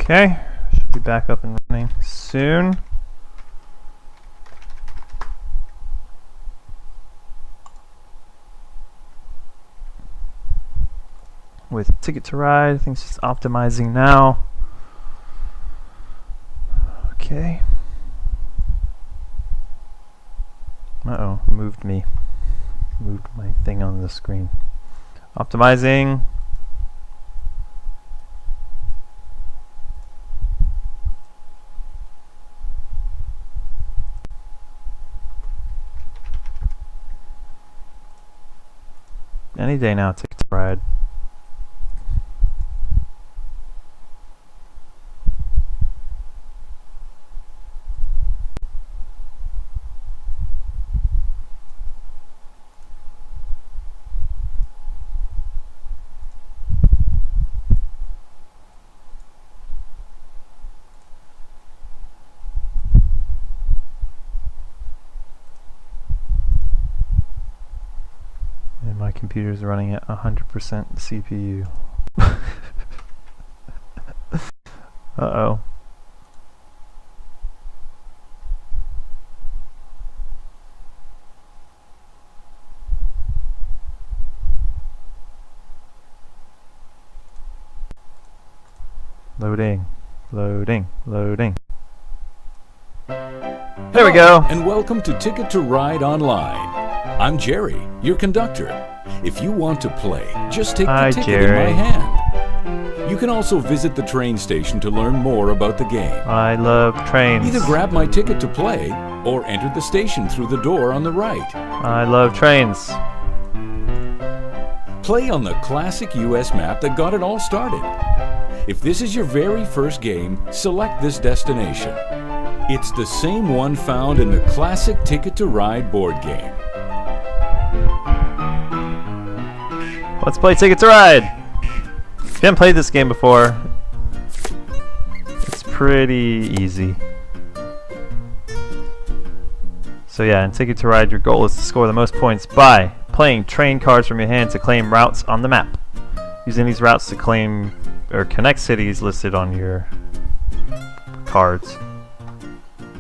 Okay, should be back up and running soon. With Ticket to Ride, I think it's just optimizing now. Okay. Uh-oh, moved my thing on the screen. Optimizing. Any day now, Ticket to Ride. And my computer's running at 100% CPU. Uh-oh. Loading, loading, loading. There we go. And welcome to Ticket to Ride Online. I'm Jerry, your conductor. If you want to play, just take the ticket in my hand. You can also visit the train station to learn more about the game. I love trains. Either grab my ticket to play or enter the station through the door on the right. I love trains. Play on the classic US map that got it all started. If this is your very first game, select this destination. It's the same one found in the classic Ticket to Ride board game. Let's play Ticket to Ride! If you haven't played this game before, it's pretty easy. So yeah, in Ticket to Ride, your goal is to score the most points by playing train cards from your hand to claim routes on the map. Using these routes to claim or connect cities listed on your cards.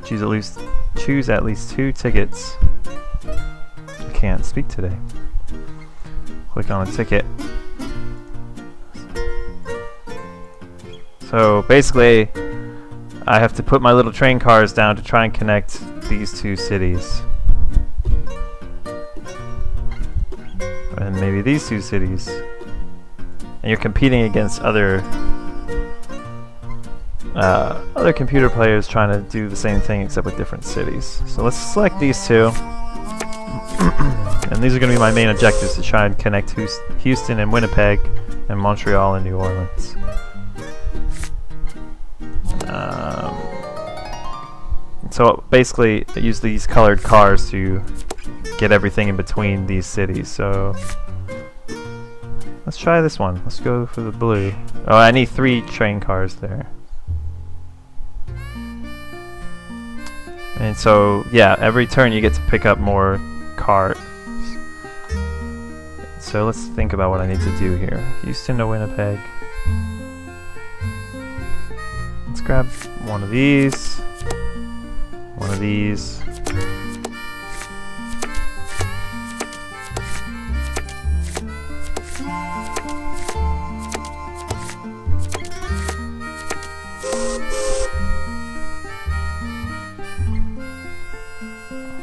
Choose at least 2 tickets. I can't speak today. Click on a ticket. So basically, I have to put my little train cars down to try and connect these 2 cities. And maybe these 2 cities. And you're competing against other computer players trying to do the same thing except with different cities. So let's select these 2. And these are going to be my main objectives, to try and connect Houston and Winnipeg and Montreal and New Orleans. So basically, I use these colored cars to get everything in between these cities. So let's try this one. Let's go for the blue. Oh, I need 3 train cars there. And so, yeah, every turn you get to pick up more cars. So let's think about what I need to do here. Houston to Winnipeg. Let's grab one of these. One of these.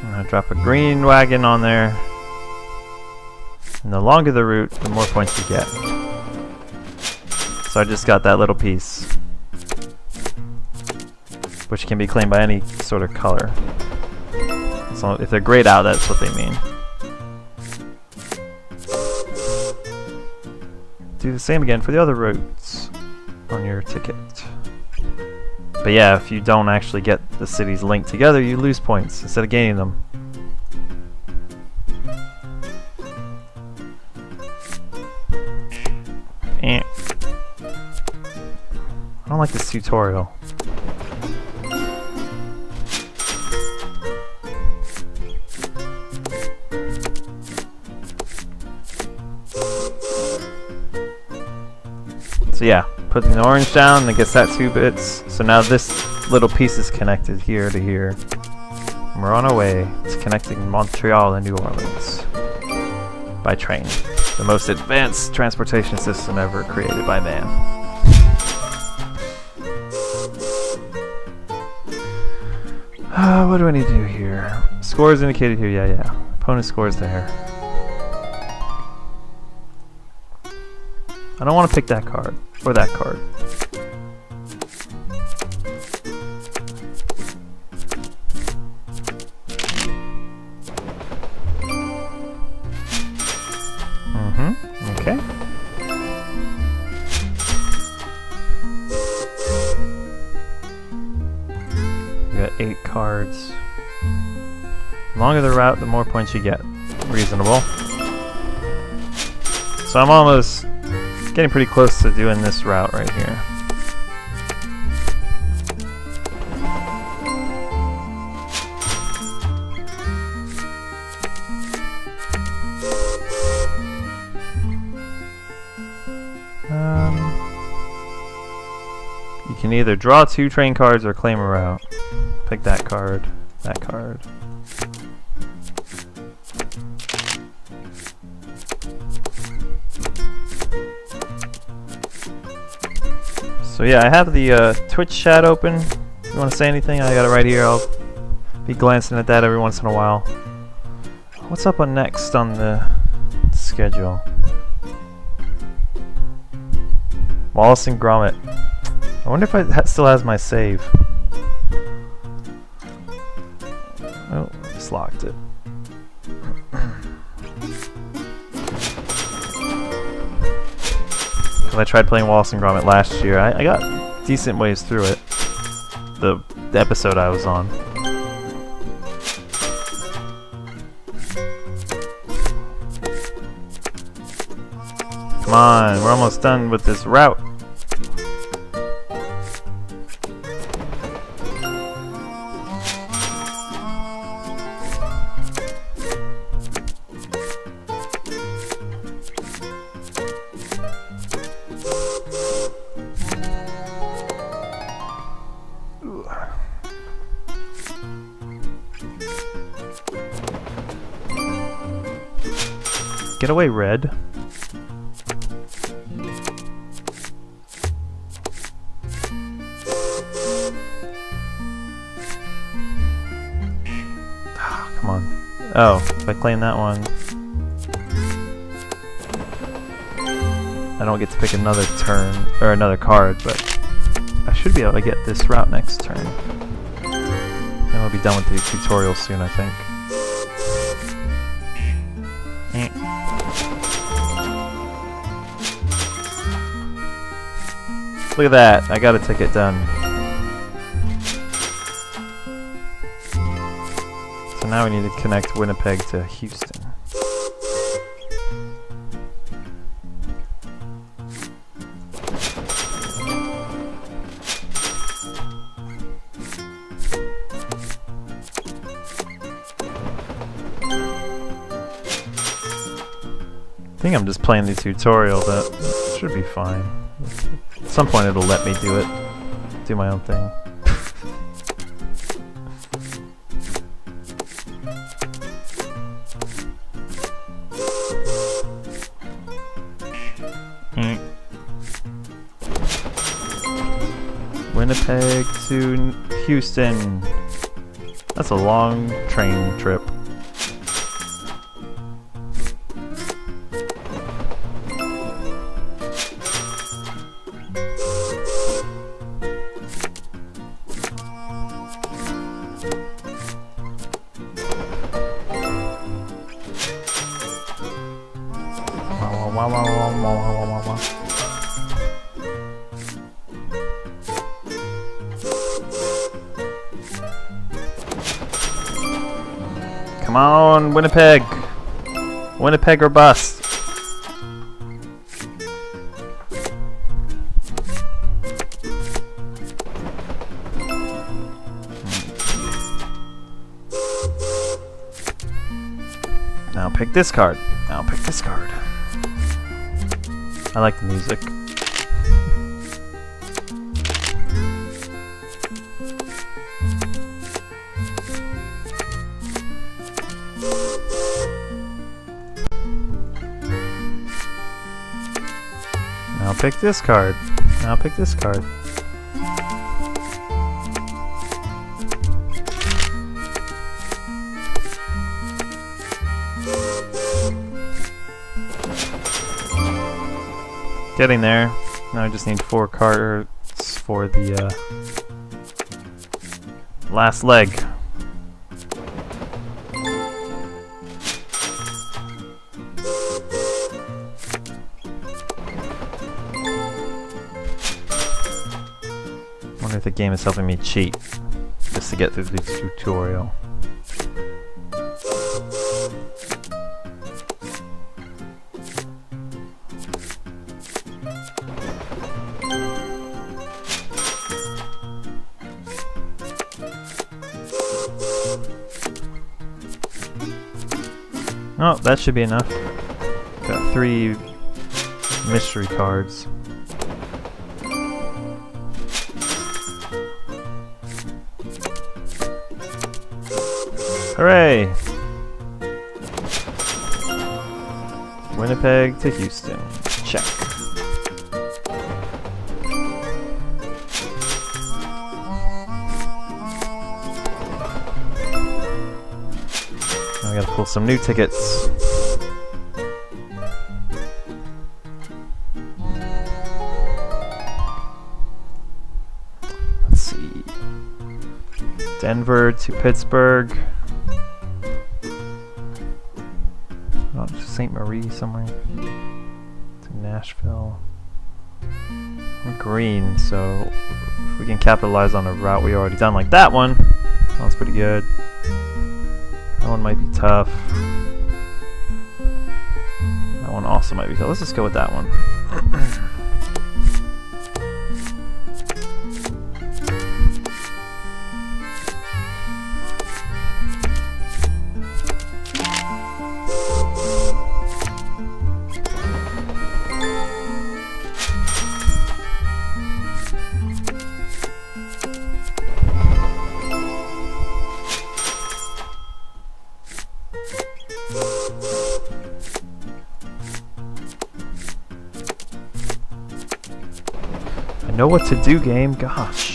I'm gonna drop a green wagon on there. And the longer the route, the more points you get. So I just got that little piece, which can be claimed by any sort of color. So if they're grayed out, that's what they mean. Do the same again for the other routes on your ticket. But yeah, if you don't actually get the cities linked together, you lose points instead of gaining them. I don't like this tutorial. So yeah, Put the orange down, and it gets that 2 bits. So now this little piece is connected here to here. And we're on our way to connecting Montreal and New Orleans by train. The most advanced transportation system ever created by man. What do I need to do here? Score is indicated here, yeah. Opponent scores there. I don't want to pick that card, or that card. Okay. You got 8 cards. The longer the route, the more points you get. Reasonable. So I'm almost getting pretty close to doing this route right here. You can either draw 2 train cards or claim a route. Pick that card, that card. So yeah, I have the Twitch chat open. If you want to say anything, I got it right here. I'll be glancing at that every once in a while. What's up on next on the schedule? Wallace and Gromit. I wonder if it still has my save. Oh, just locked it. I tried playing Wallace and Gromit last year. I got decent ways through it. The episode I was on. Come on, we're almost done with this route. Get away, red. Come on. Oh, if I claim that one, I don't get to pick another turn, or another card, but I should be able to get this route next turn. Then we'll be done with the tutorial soon, I think. Look at that, I got a ticket done. So now we need to connect Winnipeg to Houston. I think I'm just playing the tutorial, but it should be fine. At some point it'll let me do it. Do my own thing. Winnipeg to Houston. That's a long train trip. Come on, Winnipeg! Winnipeg or bust! Now pick this card. Now pick this card. I like the music. pick this card. I'll pick this card. Getting there. Now I just need 4 cards for the last leg. I wonder if the game is helping me cheat just to get through the tutorial. Oh, that should be enough. Got 3 mystery cards. Hooray! Winnipeg to Houston. Check. Now we gotta pull some new tickets. Let's see. Denver to Pittsburgh. Oh, St. Marie somewhere. To Nashville. I'm green, so if we can capitalize on a route we already done, like that one. Sounds pretty good. That one might be tough. That one also might be tough. Let's just go with that one. I know what to do, game. Gosh.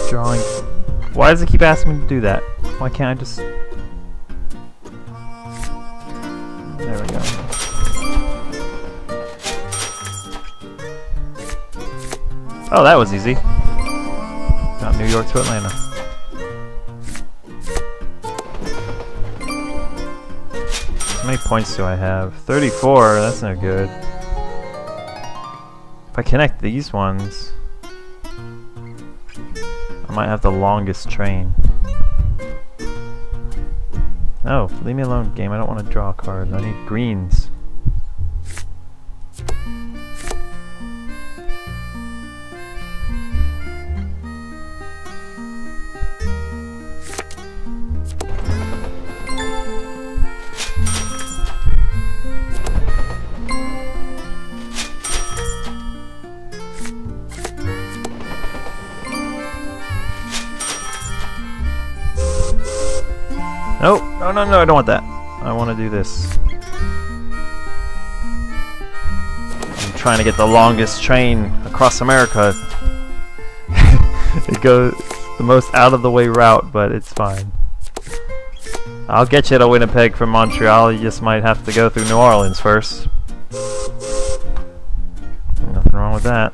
Drawing. Why does it keep asking me to do that? Why can't I just... There we go. Oh, that was easy. Got New York to Atlanta. How many points do I have? 34, that's no good. If I connect these ones... I might have the longest train. No, leave me alone, game. I don't want to draw a card. I need greens. Nope. No, no, no, I don't want that. I want to do this. I'm trying to get the longest train across America. It goes the most out of the way route, but it's fine. I'll get you to Winnipeg from Montreal. You just might have to go through New Orleans first. Nothing wrong with that.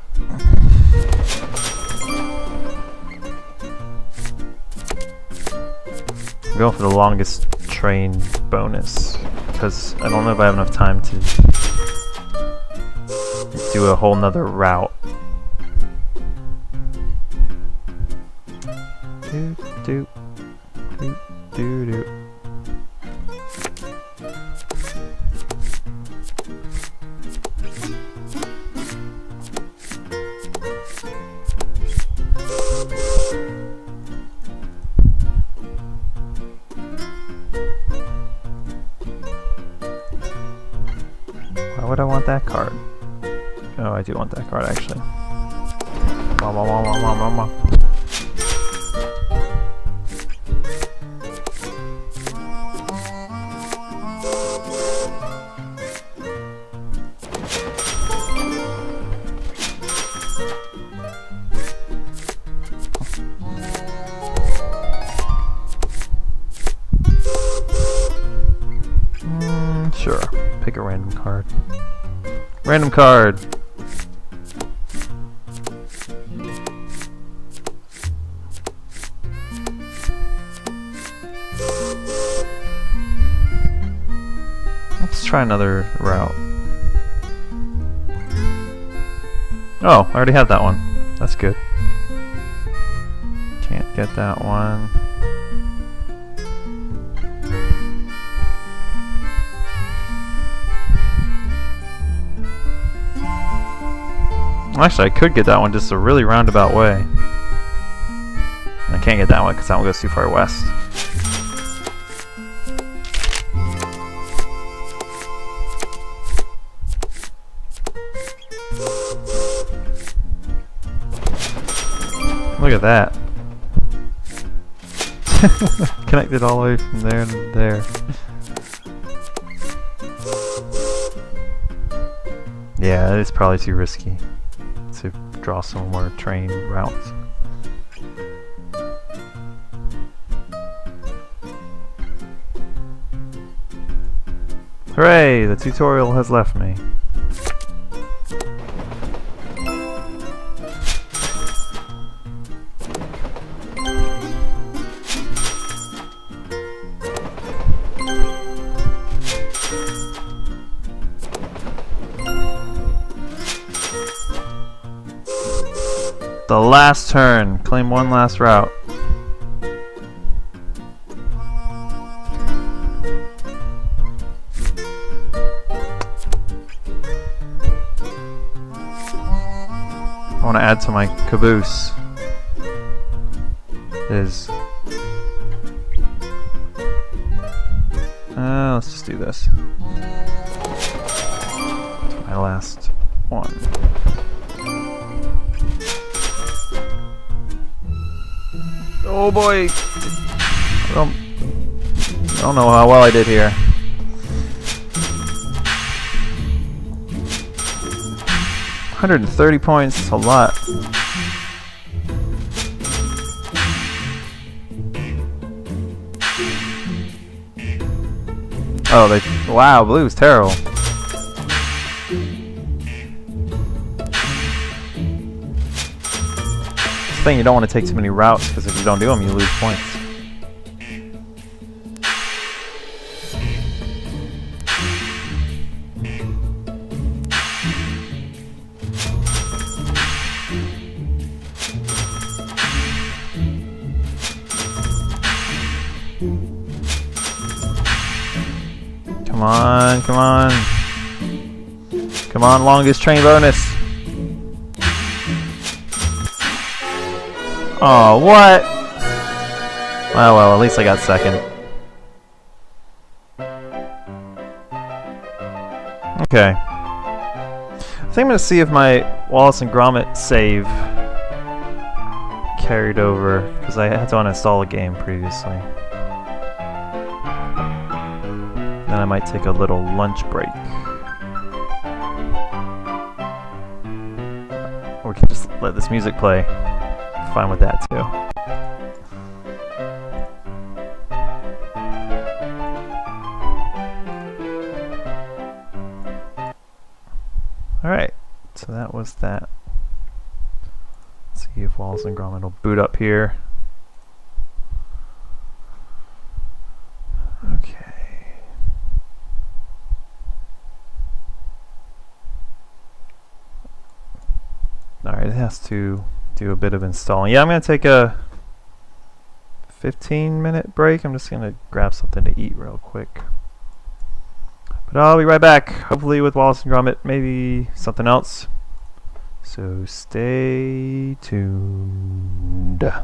I'm going for the longest train bonus because I don't know if I have enough time to do a whole nother route. Doot, doot, doot. Do do. Why would I want that card? Oh, I do want that card actually. Sure. Pick a random card. Random card! Let's try another route. Oh, I already have that one. That's good. Can't get that one. Actually, I could get that one just a really roundabout way. I can't get that one because that one goes too far west. Look at that. Connected all the way from there to there. Yeah, it's probably too risky to draw some more train routes. Hooray! The tutorial has left me. The last turn. Claim one last route. I want to add to my caboose. Let's just do this. My last one. Oh boy! I don't know how well I did here. $130 points, that's a lot. Oh, wow, blue's terrible. Thing, you don't want to take too many routes because if you don't do them, you lose points. Come on, come on. Come on, longest train bonus. Oh, what? Well, at least I got second. Okay. I think I'm going to see if my Wallace and Gromit save carried over, because I had to uninstall a game previously. Then I might take a little lunch break. Or we can just let this music play. Fine with that too. Alright, so that was that. Let's see if Wallace and Gromit will boot up here. Okay. Alright, it has to do a bit of installing. Yeah, I'm going to take a 15-minute break. I'm just gonna grab something to eat real quick. But I'll be right back, hopefully with Wallace and Gromit, maybe something else. So stay tuned. Duh.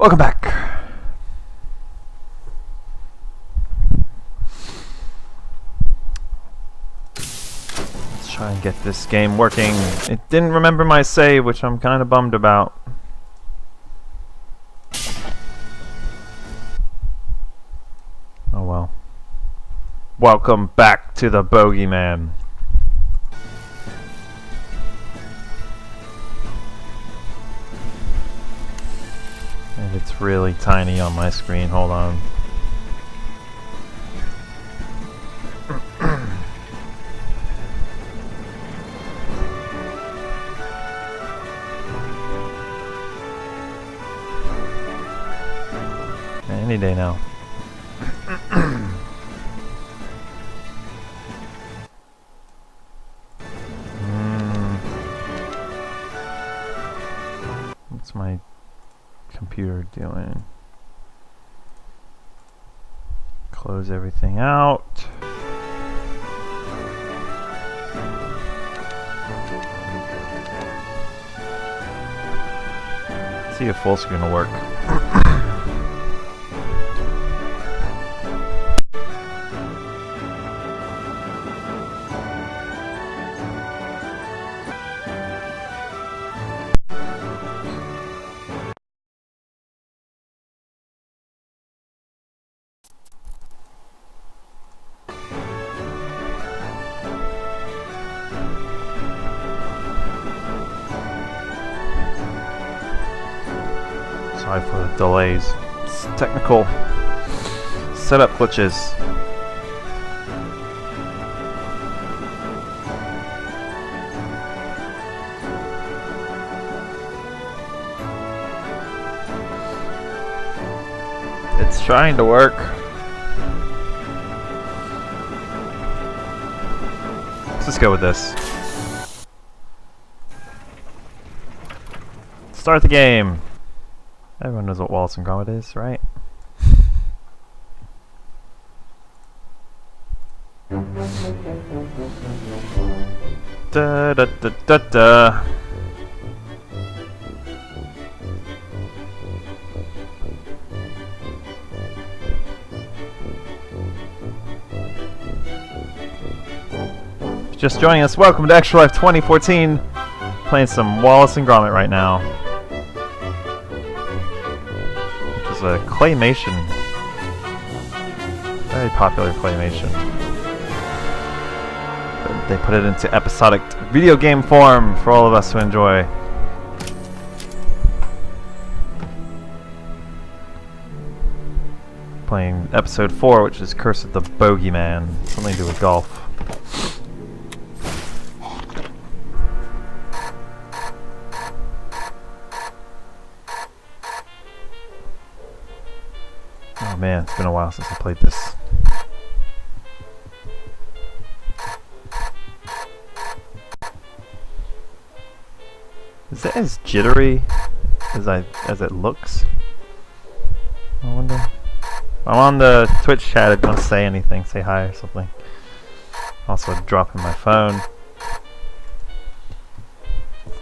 Welcome back. Let's try and get this game working. It didn't remember my save, which I'm kind of bummed about. Oh well. Welcome back to the Bogeyman. And it's really tiny on my screen. Hold on. Any day now. What's my computer doing? Close everything out. See if full screen will work. Sorry for the delays. It's technical setup glitches. It's trying to work. Let's just go with this. Start the game. Everyone knows what Wallace and Gromit is, right? Da da da da da. Just joining us, welcome to Extra Life 2014. Playing some Wallace and Gromit right now. A claymation, very popular claymation. But they put it into episodic video game form for all of us to enjoy. Playing episode 4, which is Curse of the Bogeyman, something to do with golf. Oh man, it's been a while since I played this. Is it as jittery as it looks? I wonder. I'm on the Twitch chat. If you want to say anything, say hi or something. Also dropping my phone.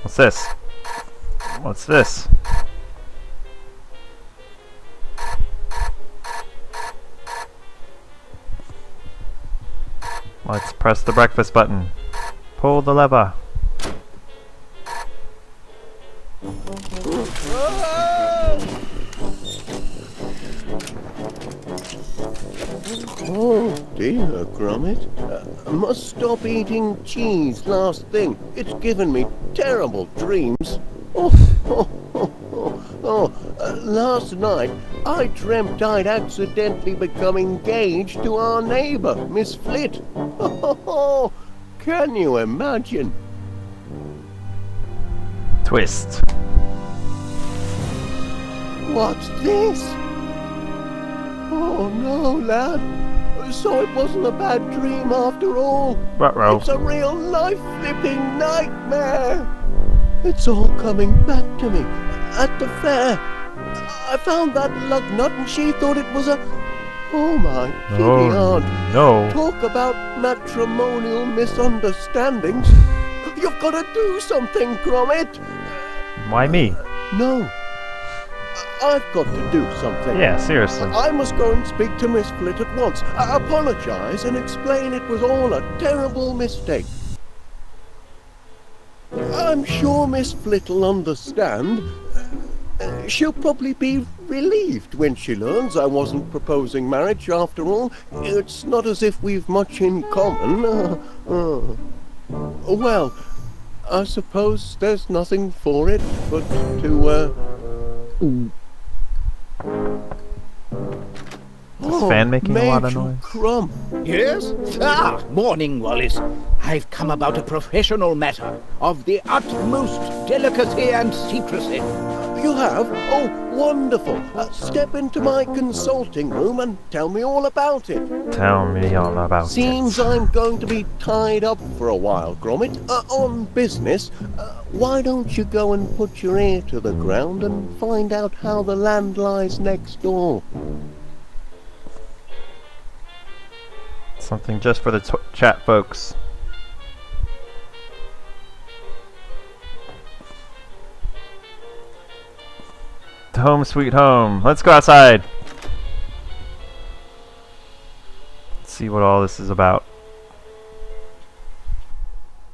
What's this? What's this? Let's press the breakfast button. Pull the lever. Oh dear, Gromit. I must stop eating cheese last thing. It's given me terrible dreams. Last night I dreamt I'd accidentally become engaged to our neighbour, Miss Flit. Can you imagine? Twist. What's this? Oh no, lad. So it wasn't a bad dream after all. Ruh-roh. It's a real life-flipping nightmare. It's all coming back to me. At the fair, I found that lug nut and she thought it was a... Oh my giddy aunt. No. Talk about matrimonial misunderstandings. You've got to do something, Gromit. Why me? No. I've got to do something. Yeah, seriously. I must go and speak to Miss Flit at once. Apologize and explain it was all a terrible mistake. I'm sure Miss Flit'll understand. She'll probably be relieved when she learns I wasn't proposing marriage after all. It's not as if we've much in common. Well, I suppose there's nothing for it but to, Is Fan making a lot of noise? Crumb. Yes? Morning, Wallace. I've come about a professional matter of the utmost delicacy and secrecy. You have? Oh, wonderful. Step into my consulting room and tell me all about it. Tell me all about it. Seems I'm going to be tied up for a while, Gromit. On business. Why don't you go and put your ear to the ground and find out how the land lies next door? Something just for the chat, folks. Home sweet home. Let's go outside. Let's see what all this is about.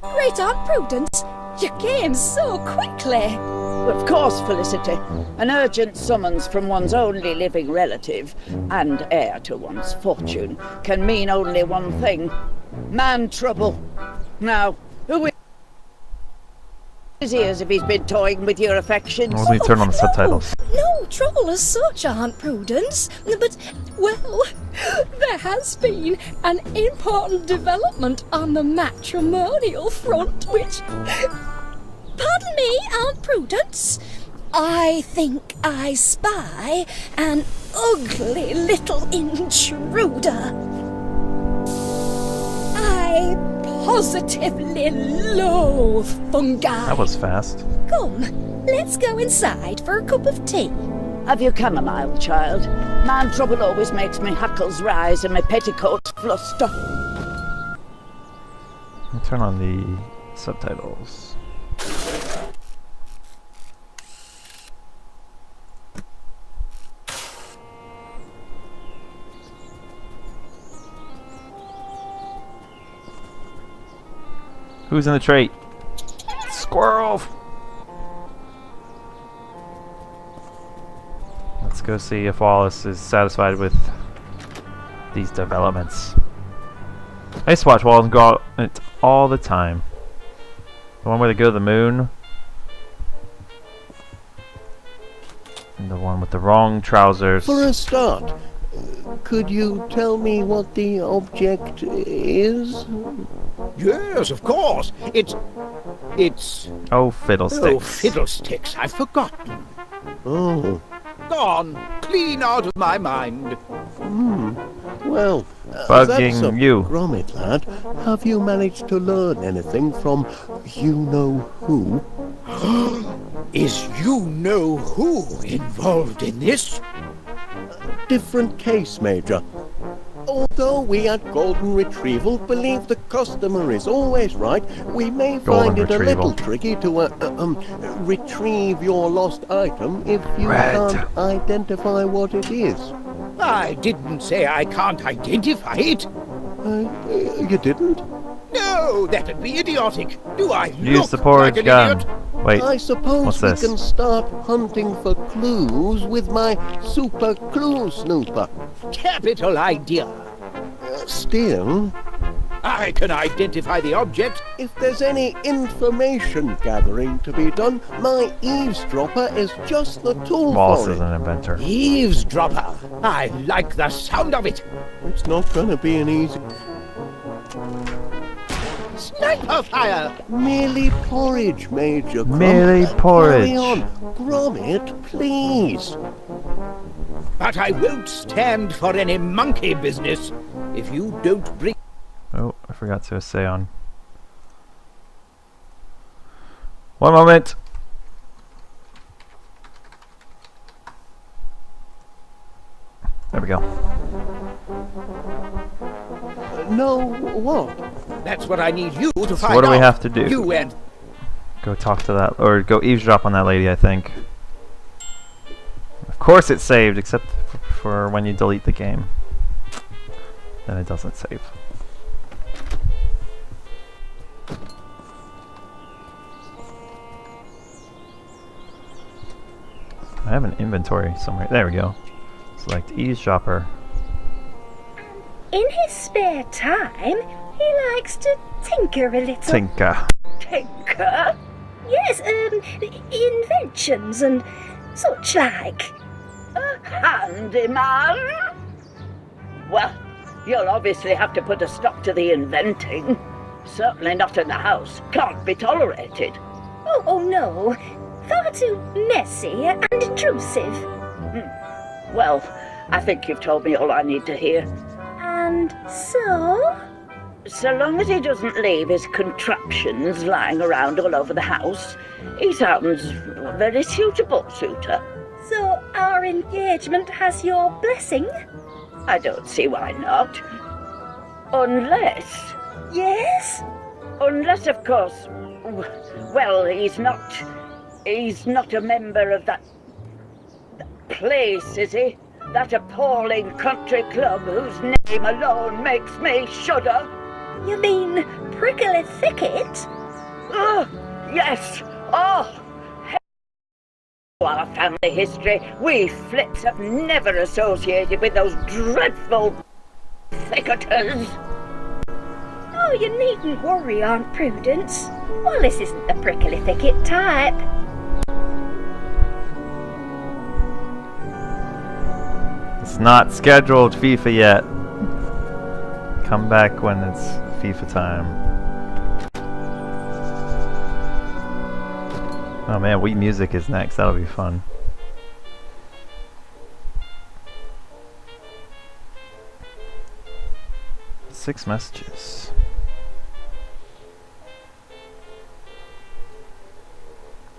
Great Aunt Prudence, you came so quickly. Of course, Felicity. An urgent summons from one's only living relative and heir to one's fortune can mean only one thing. Man trouble. Now, who his ears if he's been toying with your affections? Let me turn on the subtitles. No trouble as such, Aunt Prudence. But, well, there has been an important development on the matrimonial front which... Pardon me, Aunt Prudence. I think I spy an ugly little intruder. I positively loathe fungi. That was fast. Come, let's go inside for a cup of tea. Have you chamomile, child? Man trouble always makes me hackles rise and my petticoats fluster. Let me turn on the subtitles. Who's in the trait? Squirrel! Let's go see if Wallace is satisfied with these developments. I used to watch Wallace go out it all the time. The one where they go to the moon. And the one with the wrong trousers. For a start, could you tell me what the object is? Yes, of course. It's... Oh, fiddlesticks. Oh, fiddlesticks. I've forgotten. Oh. Gone. Clean out of my mind. Well, Bugging that's you. Gromit, lad. Have you managed to learn anything from you-know-who? Is you-know-who involved in this? Different case, Major. Although we at Golden Retrieval believe the customer is always right, we may find it a little tricky to retrieve your lost item if you can't identify what it is. I didn't say I can't identify it. You didn't? No, that'd be idiotic. Do I Use look the porridge like an gun. idiot? Wait, I suppose what's we this? can start hunting for clues with my super clue snooper. Capital idea. Still, I can identify the object. if there's any information gathering to be done, my eavesdropper is just the tool Wallace for is it. an inventor. Eavesdropper. I like the sound of it. It's not gonna be an easy... Sniper fire. Merely porridge, Major Gromit. Merely porridge. Carry on. Gromit, please. But I won't stand for any monkey business if you don't bring... Oh, I forgot to say on. One moment. There we go. No, what? That's what I need you to So find what do we out. have to do? You and... Go talk to that, or go eavesdrop on that lady, I think. Of course it's saved, except for when you delete the game. Then it doesn't save. I have an inventory somewhere. There we go. Select eavesdropper. In his spare time, he likes to tinker a little. Tinker. Tinker? Yes, inventions and such like. A handyman? Well, you'll obviously have to put a stop to the inventing. Certainly not in the house. Can't be tolerated. Oh no. Far too messy and intrusive. Well, I think you've told me all I need to hear. And so? So long as he doesn't leave his contraptions lying around all over the house, he sounds a very suitable suitor. So our engagement has your blessing? I don't see why not. Unless... Yes? Unless, of course... Well, he's not a member of that place, is he? That appalling country club whose name alone makes me shudder. You mean Prickly Thicket? Oh, yes. Oh, our family history. We Flips have never associated with those dreadful thicketers. Oh, you needn't worry, Aunt Prudence. Wallace isn't the Prickly Thicket type. It's not scheduled FIFA yet. Come back when it's FIFA time. Oh man, Wii Music is next. That'll be fun. Six messages.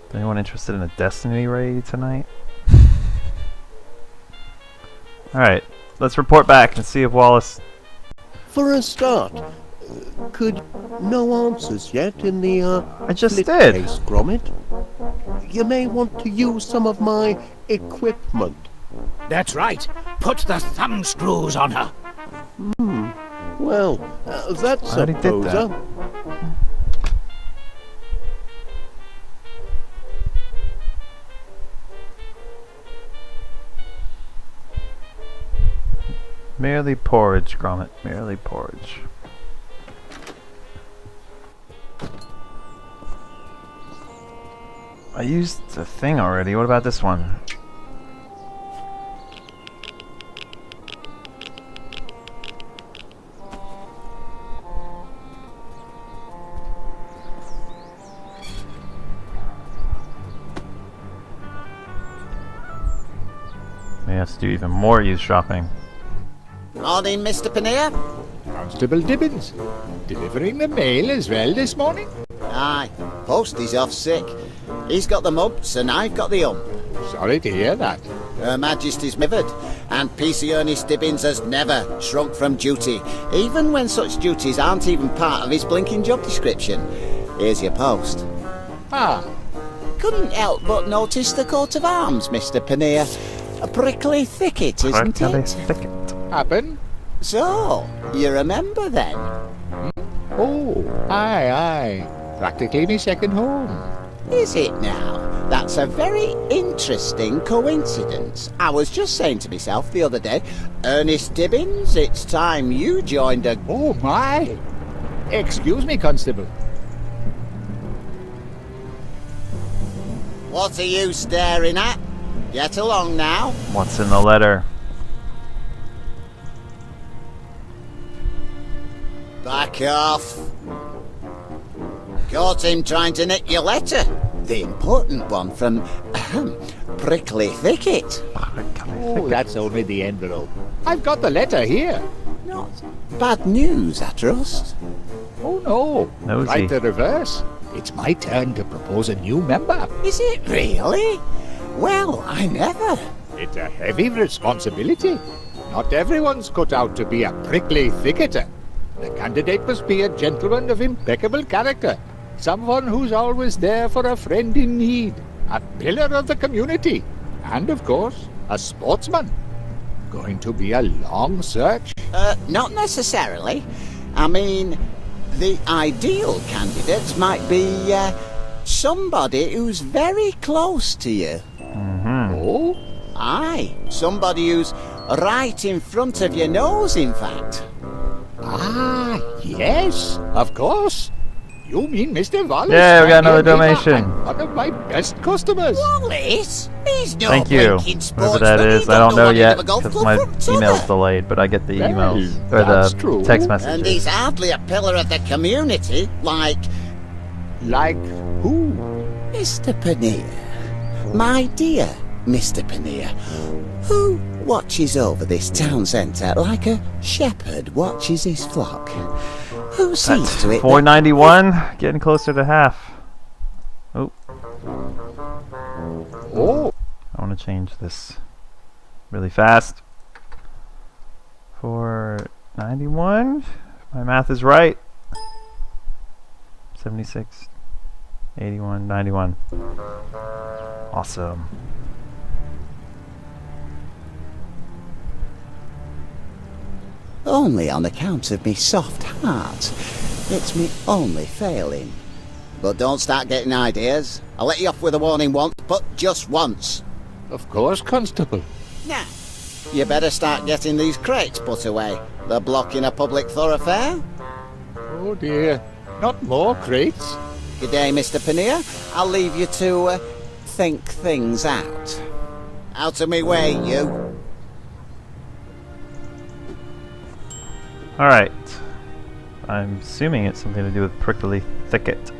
Is anyone interested in a Destiny raid tonight? Alright, let's report back and see if Wallace... For a start, could no answers yet in the I just flip did. case, Gromit? You may want to use some of my equipment. That's right. Put the thumb screws on her. Well, that's I a already did that. poser. Merely porridge, Gromit. Merely porridge. I used the thing already. What about this one? May have to do even more eavesdropping. Morning, Mr. Pannier. Constable Dibbins. Delivering the mail as well this morning? Aye, Posty's off sick. He's got the mumps and I've got the hump. Sorry to hear that. Her Majesty's mithered, and PC Ernest Dibbins has never shrunk from duty, even when such duties aren't even part of his blinking job description. Here's your post. Ah, Couldn't help but notice the coat of arms, Mr. Pannier. A prickly thicket, isn't Prickly it? thicket. happen? So, you remember then? Oh, aye. Practically my second home. Is it now? That's a very interesting coincidence. I was just saying to myself the other day, Ernest Dibbins, it's time you joined a... Oh, my. Excuse me, Constable. What are you staring at? Get along now. What's in the letter? Back off. Caught him trying to nick your letter. The important one from Prickly Thicket. Oh, that's only the envelope. I've got the letter here. Not bad news, I trust. Oh, no. Nosy. Right the reverse. It's my turn to propose a new member. Is it really? Well, I never. It's a heavy responsibility. Not everyone's cut out to be a prickly thicketer. The candidate must be a gentleman of impeccable character. Someone who's always there for a friend in need. A pillar of the community. And, of course, A sportsman? Going to be a long search? Not necessarily. I mean, the ideal candidates might be, somebody who's very close to you. Oh? Aye, somebody who's right in front of your nose, in fact. Ah, yes, of course. You mean Mr. Wallace? Yeah, we got another Near River, donation. and one of my best customers. Wallace? He's no Thank you. blinking Whoever that sportsman. He is, I don't know what yet end of a golf because club my from Tubber. email's delayed, but I get the Well, emails or that's the true. text And messages. he's hardly a pillar of the community, like Like who? Mr. Pannier. My dear Mr. Pannier, who watches over this town centre like a shepherd watches his flock. Who sees That's to it that 491, getting closer to half. Oh, Oh, I want to change this really fast. 491, if my math is right. 76, 81, 91. Awesome. only on account of me soft heart. It's me only failing. But don't start getting ideas. I'll let you off with a warning once, but just once. of course, Constable. Now, you better start getting these crates put away. They're blocking a public thoroughfare. Oh dear, not more crates. Good day, Mr. Pannier. I'll leave you to think things out. Out of me way, you. Alright. I'm assuming it's something to do with prickly thicket.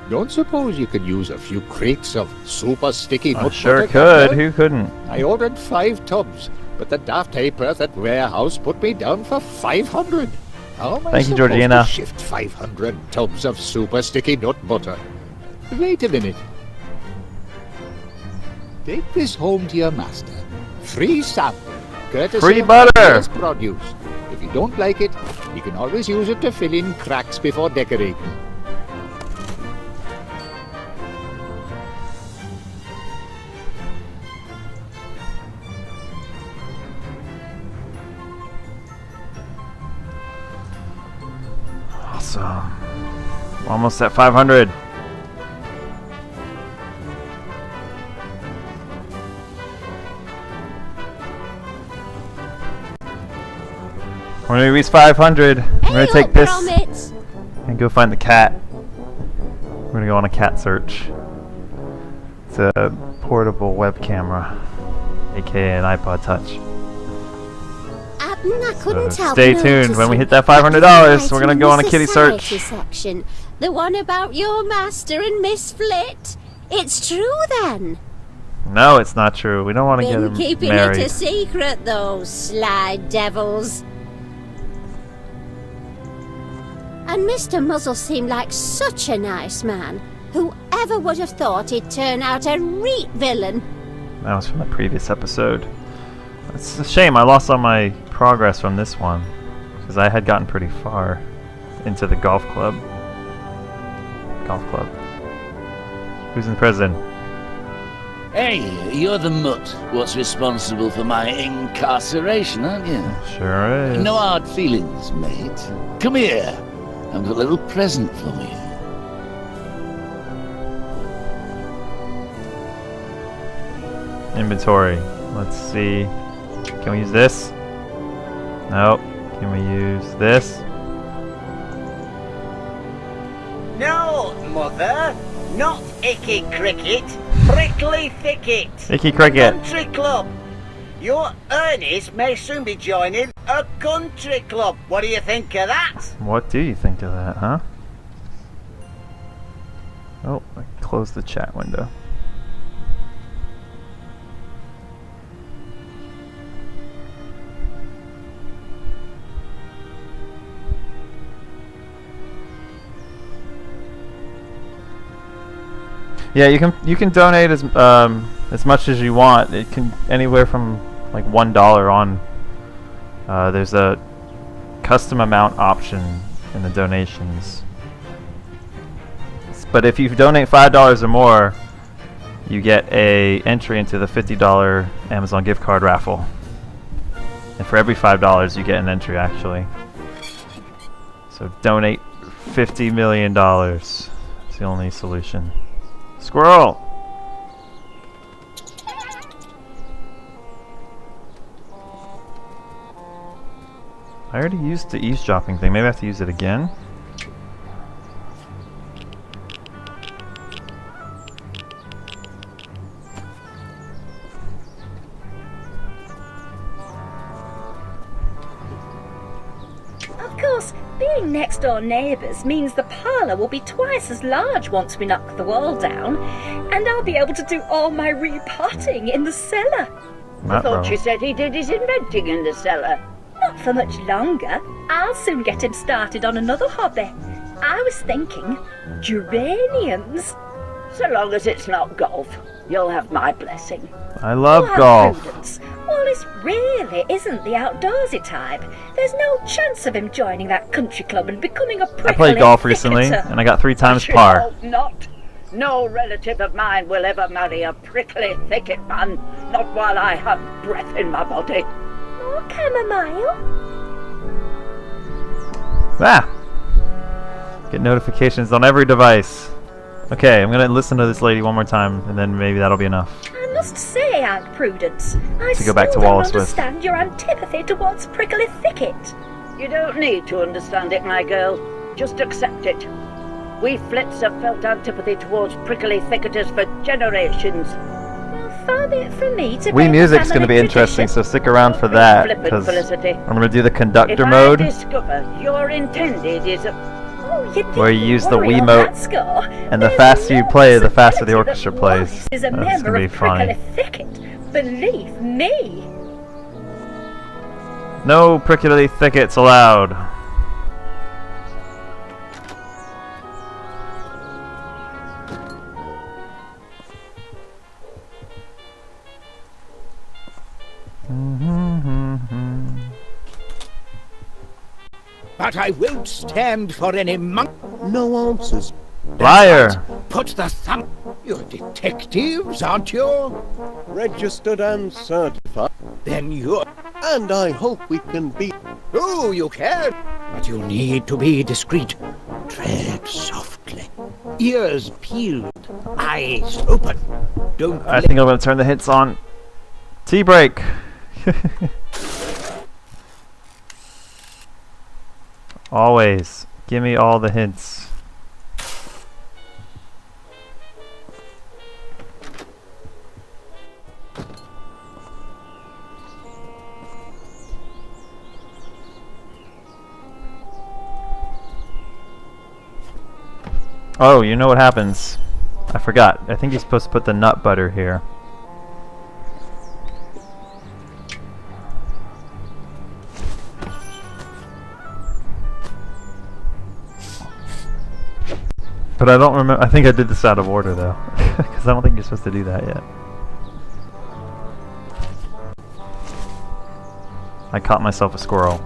Don't suppose you could use a few crates of super sticky I nut sure butter, could. Captain? Who couldn't? I ordered 5 tubs, but the daft Hayperth at warehouse put me down for 500. How am I Thank you, supposed Georgina. to shift 500 tubs of super sticky nut butter? Wait a minute. Take this home to your master. Free sample, courtesy Free of butter! Master's produce. If you don't like it, you can always use it to fill in cracks before decorating. Awesome. Almost at 500. When we reach 500, I'm gonna take this and go find the cat. We're gonna go on a cat search. It's a portable web camera, aka an iPod Touch. I couldn't help Stay tuned. When we hit that $500, we're gonna go on a kitty search. Section. The one about your master and Miss Flit. It's true then. No, it's not true. We don't want to get Been him keeping married. it a secret, those sly devils. And Mr. Muzzle seemed like such a nice man. Whoever would have thought he'd turn out a reet villain? That was from the previous episode. It's a shame I lost all my progress from this one, because I had gotten pretty far into the golf club. Who's in prison? Hey, you're the mutt what's responsible for my incarceration, aren't you? Sure is. No hard feelings, mate. Come here. I've got a little present for you. Inventory. Let's see. Can we use this? Nope. Can we use this? No, Mother. Not Icky Cricket. Prickly Thicket. Icky Cricket. Country Club. Your Ernies may soon be joining a country club. What do you think of that? What do you think of that, huh? Oh, I closed the chat window. Yeah, you can donate as much as you want. It can anywhere from like $1 on. There's a custom amount option in the donations. But if you donate $5 or more, you get a entry into the $50 Amazon gift card raffle. And for every $5 you get an entry, actually. So donate $50 million. It's the only solution. Squirrel! I already used the eavesdropping thing. Maybe I have to use it again? Of course, being next door neighbours means the parlour will be twice as large once we knock the wall down, and I'll be able to do all my repotting in the cellar. I thought you said he did his inventing in the cellar. Not for much longer. I'll soon get him started on another hobby. I was thinking geraniums. So long as it's not golf, you'll have my blessing. I love golf. Prudence. Wallace really isn't the outdoorsy type. There's no chance of him joining that country club and becoming a prickly I played golf recently, and I got 3 times I par. hope not. No relative of mine will ever marry a prickly thicket man, not while I have breath in my body. More chamomile? Ah! Get notifications on every device. Okay, I'm gonna listen to this lady one more time, and then maybe that'll be enough. I must say, Aunt Prudence, I To go back to still Wallace don't with. understand your antipathy towards prickly thicket. You don't need to understand it, my girl. Just accept it. We Flits have felt antipathy towards prickly thicketers for generations. Far be it from me to Wii break Music's family going to be interesting, so stick around for that, flippant, because Felicity. I'm going to do the If conductor I mode, discover your intended is a... where you use the worry on Wiimote, that score. and the There's faster you no play, the faster the possibility orchestra that plays. Wallace is a That's member going to be of prickly funny. thicket. Believe me. No prickly thickets allowed. But I won't stand for any No answers. Liar! Put the thumb... You're detectives, aren't you? Registered and certified. Then you're... And I hope we can be... Oh, you can. But you need to be discreet. Tread softly. Ears peeled. Eyes open. Don't... I think I'm going to turn the hits on. Tea break! Always. Give me all the hints. Oh, you know what happens. I forgot. I think you're supposed to put the nut butter here. But I don't remember. I think I did this out of order though, because I don't think you're supposed to do that yet. I caught myself a squirrel.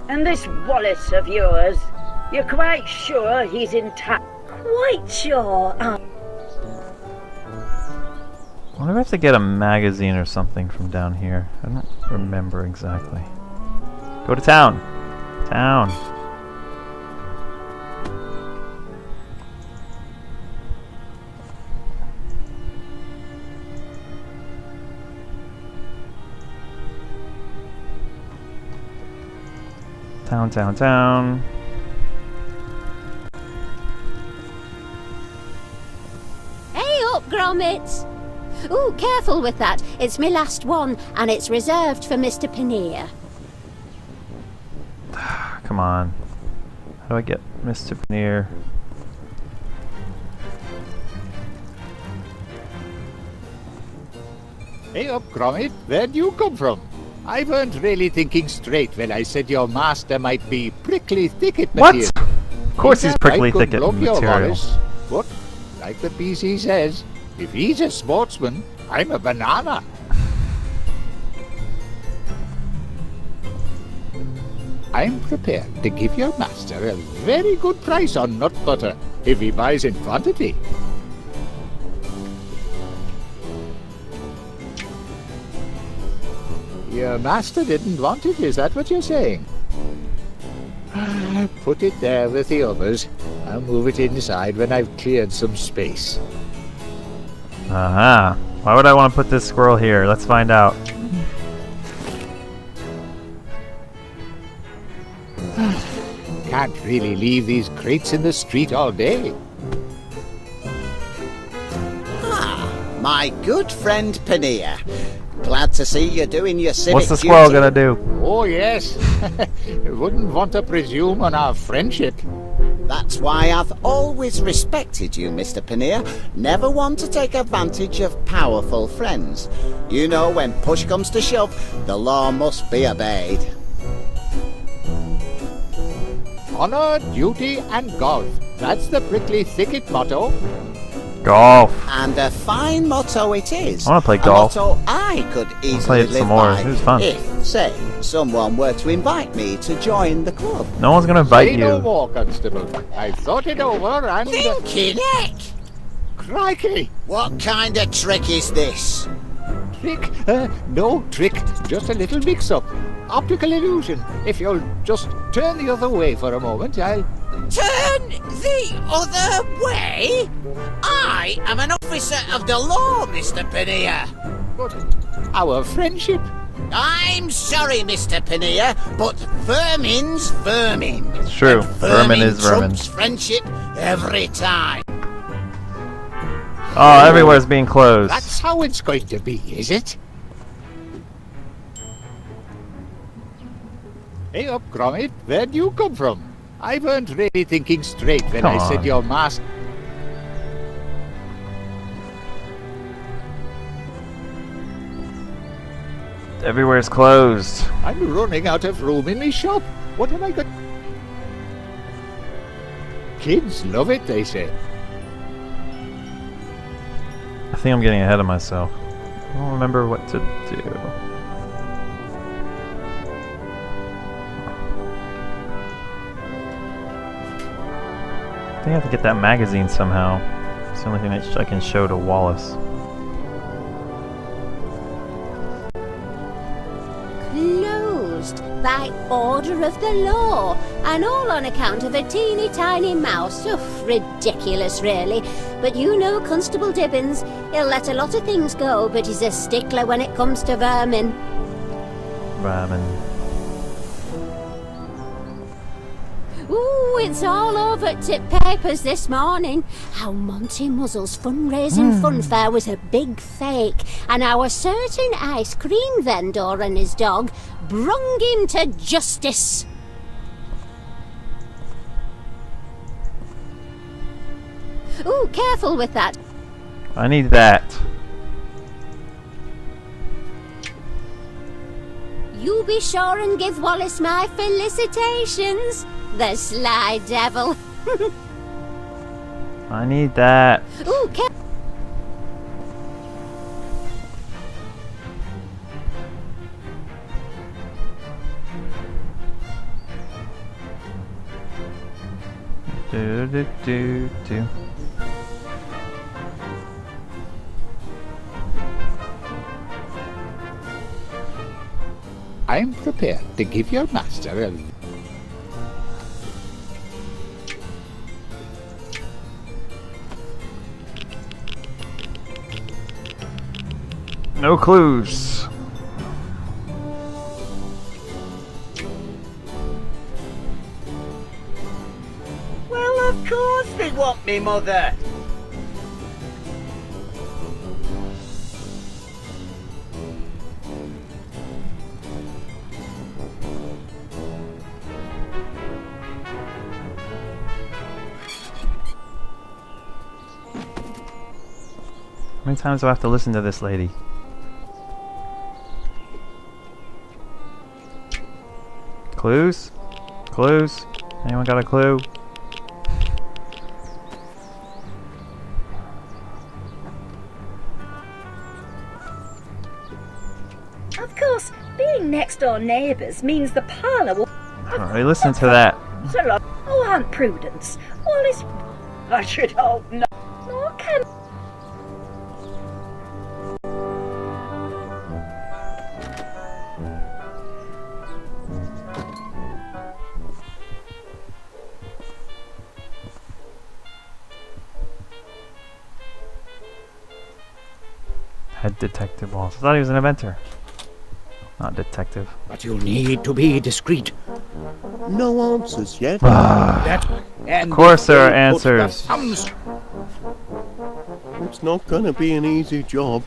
And this Wallace of yours, you're quite sure he's intact? Quite sure, I wonder if I have to get a magazine or something from down here. I don't remember exactly. Go to town! Town! Town, town, town. Hey up, Grommets! Ooh, careful with that. It's my last one, and it's reserved for Mr. Pannier. Come on. How do I get Mr. Pannier? Hey up, Gromit. Where'd you come from? I weren't really thinking straight when I said your master might be prickly thicket What? material. Of course he's prickly Right good thicket bloke, your material. Horace. But, like the PC says, if he's a sportsman, I'm a banana. I'm prepared to give your master a very good price on nut butter if he buys in quantity. Your master didn't want it, is that what you're saying? Put it there with the others. I'll move it inside when I've cleared some space. Aha. Why would I want to put this squirrel here? Let's find out. Can't really leave these crates in the street all day. Ah, my good friend Panea. Glad to see you doing your civic What's the squirrel duty. gonna do? Oh yes, wouldn't want to presume on our friendship. That's why I've always respected you, Mr. Panea. Never one to take advantage of powerful friends. You know, when push comes to shove, the law must be obeyed. Honor, duty, and golf. That's the Prickly Thicket motto. Golf. And a fine motto it is. I wanna play golf. A motto I could play easily it some live more. by It was fun. if, say, someone were to invite me to join the club. No one's gonna invite Say no you. more, Constable. I've thought it over and... Thinking heck! Crikey! What kind of trick is this? Trick? No trick, just a little mix-up. Optical illusion. If you'll just turn the other way for a moment, I'll... Turn the other way? I am an officer of the law, Mr. Panea. But our friendship... I'm sorry, Mr. Panea, but vermin's vermin. It's true. And Vermin is vermin. trumps friendship every time. Oh, everywhere's being closed. That's how it's going to be, is it? Hey up, Gromit. Where'd you come from? I weren't really thinking straight when Come I said on. your mask... Everywhere's closed. I'm running out of room in my shop. What have I got? Kids love it, they say. I think I'm getting ahead of myself. I don't remember what to do. I think I have to get that magazine somehow. It's the only thing that I can show to Wallace. Closed by order of the law, and all on account of a teeny tiny mouse. Oh, ridiculous, really. But you know Constable Dibbins. He'll let a lot of things go, but he's a stickler when it comes to vermin. Vermin. Ooh, it's all over Tip Papers this morning. How Monty Muzzle's fundraising funfair was a big fake, and how a certain ice cream vendor and his dog brung him to justice. Ooh, careful with that. I need that. You be sure and give Wallace my felicitations. The sly devil. I need that. Ooh, Do do do do. I'm prepared to give your master a... No clues. Well, of course they want me, Mother. How many times do I have to listen to this lady? Clues? Clues? Anyone got a clue? Of course, being next-door neighbours means the parlour will... Alright, listen to that. Oh, Aunt Prudence, all is... I should hope not. Nor can... Head detective also. I thought he was an inventor. Not detective. But you need to be discreet. No answers yet. Of course there are answers. It's not gonna be an easy job.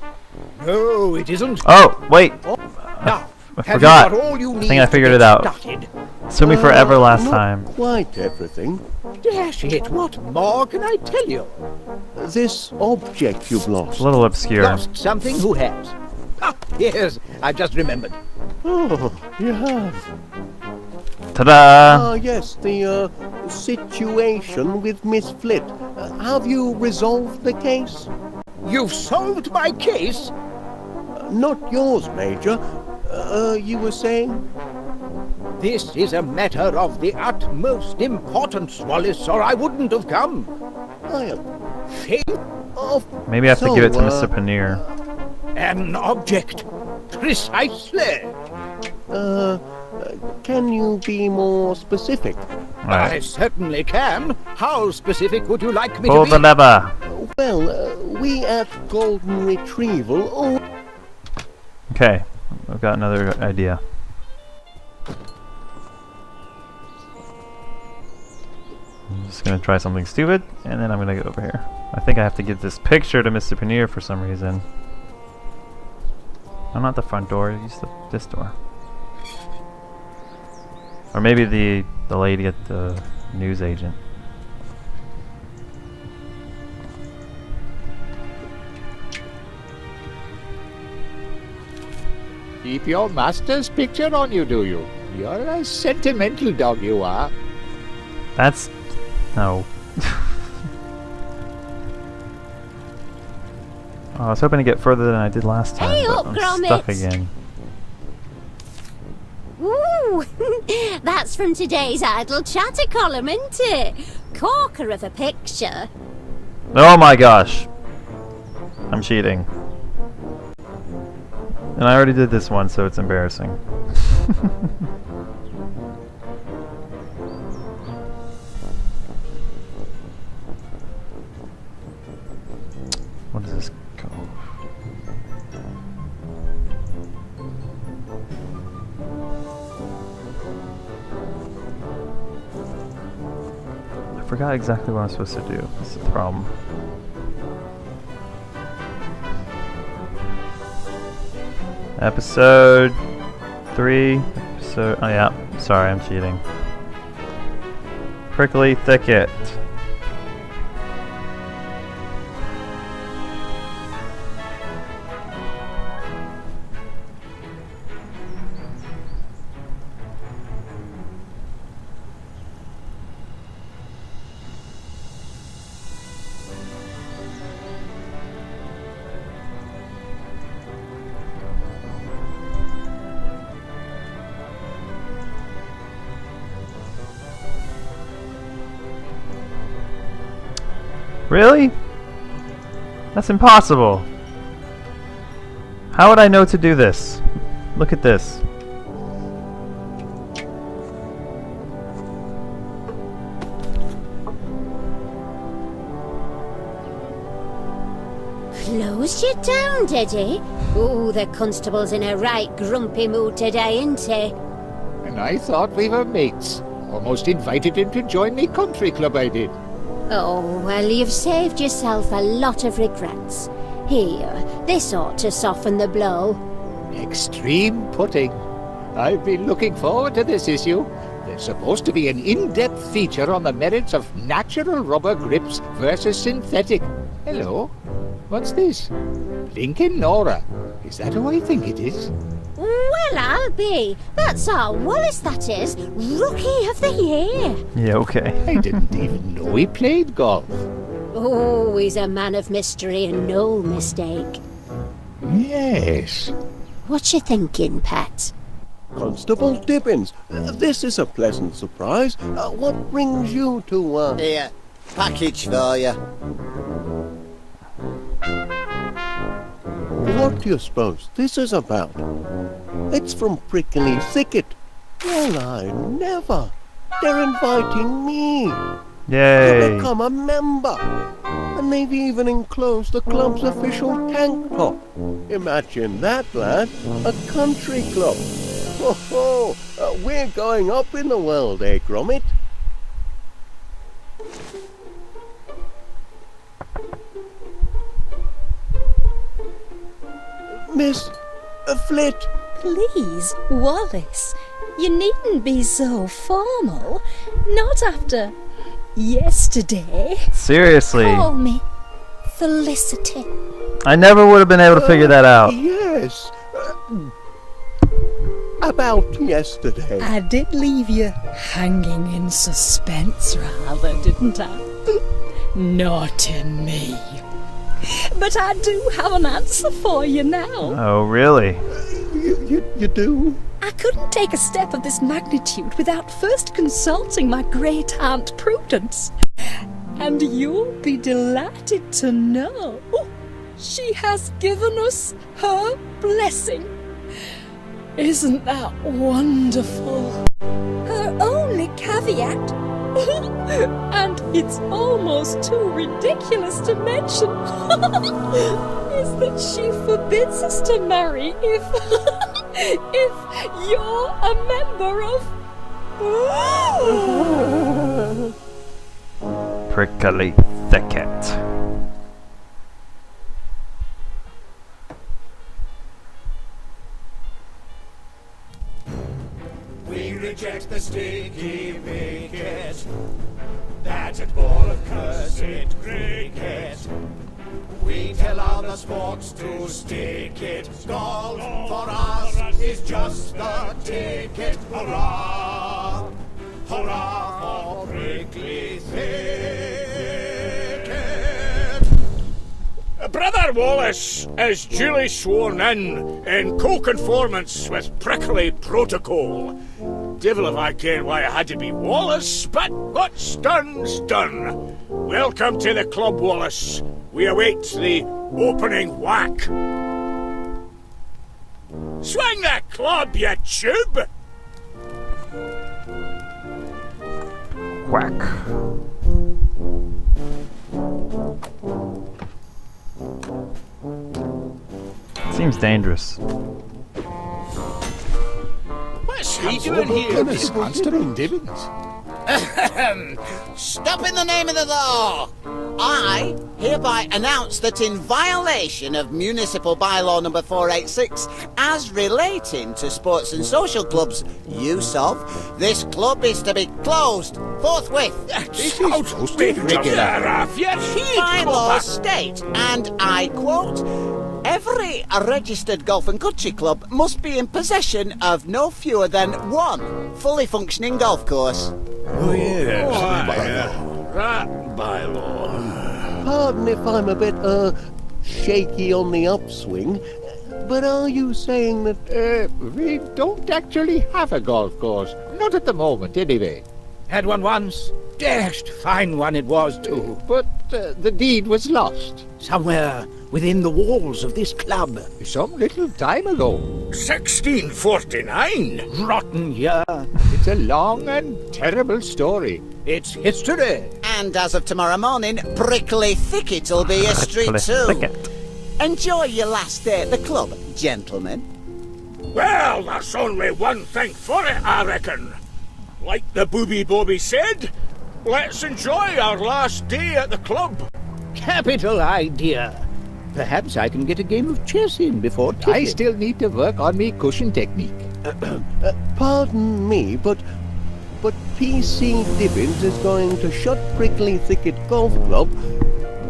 No, it isn't. Oh, wait. Now, I forgot. I think I figured it out. Took me forever last not time. Quite everything. Dash it, what more can I tell you? This object you've lost. A little obscure. Lost something? Who has? Ah, yes, I just remembered. Oh, you have. Ta-da! Yes, the situation with Miss Flit. Have you resolved the case? You've solved my case? Not yours, Major. You were saying? This is a matter of the utmost importance, Wallace, or I wouldn't have come. Maybe I have to give it to Mr. Paneer. An object. Precisely. Can you be more specific? Right. I certainly can. How specific would you like me to be? Pull the lever. Well, we at Golden Retrieval... Oh. Okay, I've got another idea. I'm just gonna try something stupid, and then I'm gonna get over here. I think I have to give this picture to Mr. Paneer for some reason. No, not the front door, use this door. Or maybe the lady at the news agent. Keep your master's picture on you, do you? You're a sentimental dog, you are. That's... no. Oh, I was hoping to get further than I did last time, Hey but up, I'm stuck Grommets. again. Ooh, that's from today's Idle Chatter column, isn't it? Corker of a picture. Oh my gosh! I'm cheating. And I already did this one, so it's embarrassing. What is this called? I forgot exactly what I'm supposed to do. This is the problem. Episode 3. Episode. Oh yeah. Sorry, I'm cheating. Prickly Thicket. Really? That's impossible. How would I know to do this? Look at this. Closed you down, did he? Ooh, the constable's in a right grumpy mood today, isn't he? And I thought we were mates. Almost invited him to join me country club, I did. Oh, well, you've saved yourself a lot of regrets. Here, this ought to soften the blow. Extreme putting. I've been looking forward to this issue. There's supposed to be an in-depth feature on the merits of natural rubber grips versus synthetic. Hello? What's this? Lincoln Nora. Is that who I think it is? Well, I'll be. That's our Wallace, that is. Rookie of the Year. Yeah, okay. I didn't even know he played golf. Oh, he's a man of mystery and no mistake. Yes. What you thinking, Pat? Constable Dibbins, this is a pleasant surprise. What brings you to, Here, package for you. What do you suppose this is about? It's from Prickly Thicket. Well, I never. They're inviting me Yay! to become a member. And they've even enclosed the club's official tank top. Imagine that, lad. A country club. Ho ho! We're going up in the world, eh, Gromit? Miss Flit. Please, Wallace, you needn't be so formal. Not after yesterday. Seriously. Call me Felicity. I never would have been able to figure that out. Yes. About yesterday. I did leave you hanging in suspense, rather, didn't I? Naughty me. But I do have an answer for you now. Oh, really? You do? I couldn't take a step of this magnitude without first consulting my great aunt Prudence. And you'll be delighted to know she has given us her blessing. Isn't that wonderful? Her only caveat, and it's almost too ridiculous to mention, is that she forbids us to marry if you're a member of Prickly Thicket. We reject the sticky wicket, that ball of cursed cricket. We tell other sports to stick it. Golf for us is just the ticket. Hurrah! Hurrah for Prickly Thicket! Brother Wallace is duly sworn in co-conformance with Prickly Protocol. Devil if I ken why it had to be Wallace, but what's done's done. Welcome to the club, Wallace. We await the opening whack. Swing the club, you tube! Whack. Seems dangerous. What's he doing here, Miss Constable Dibbins? Stop in the name of the law! I hereby announce that in violation of Municipal Bylaw number 486, as relating to sports and social clubs' use of, this club is to be closed forthwith. Bylaws state, and I quote, every registered golf and country club must be in possession of no fewer than one fully functioning golf course. Oh, yes. That bylaw. Pardon if I'm a bit, shaky on the upswing, but are you saying that... we don't actually have a golf course. Not at the moment, anyway. Had one once. Dashed fine one it was, too. But the deed was lost. Somewhere within the walls of this club. Some little time ago. 1649? Rotten year. It's a long and terrible story. It's history. And as of tomorrow morning, Prickly Thicket'll be a street too. Thicket. Enjoy your last day at the club, gentlemen. Well, there's only one thing for it, I reckon. Like the Booby Bobby said, let's enjoy our last day at the club. Capital idea. Perhaps I can get a game of chess in before ticket. I still need to work on me cushion technique. Pardon me, but PC Dibbins is going to shut Prickly Thicket Golf Club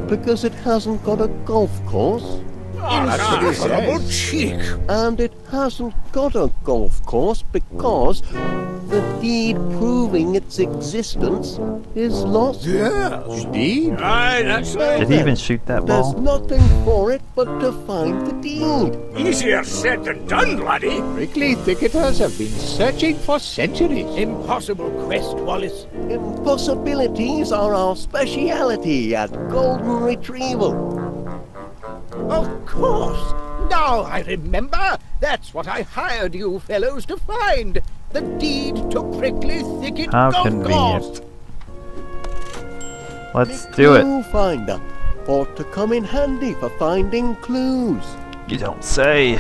because it hasn't got a golf course? Incredible cheek. And it hasn't got a golf course because the deed proving its existence is lost. Yes, deed. Aye, that's right. Did he even shoot that ball? There's nothing for it but to find the deed. Easier said than done, laddie. Prickly thicketers have been searching for centuries. Impossible quest, Wallace. Impossibilities are our speciality at Golden Retrieval. Of course. Now I remember. That's what I hired you fellows to find. The deed to Prickly Thicket How Golf convenient. Course. Let's do it. Clue finder ought to come in handy for finding clues. You don't say.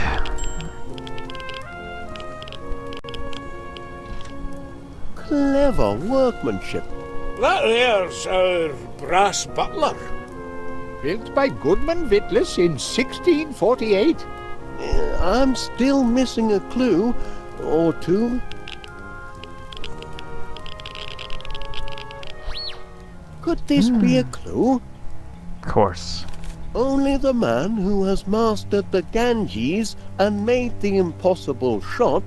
Clever workmanship. That there's our brass butler. Built by Goodman Vittles in 1648. I'm still missing a clue or two. Could this be a clue? Of course. Only the man who has mastered the Ganges and made the impossible shot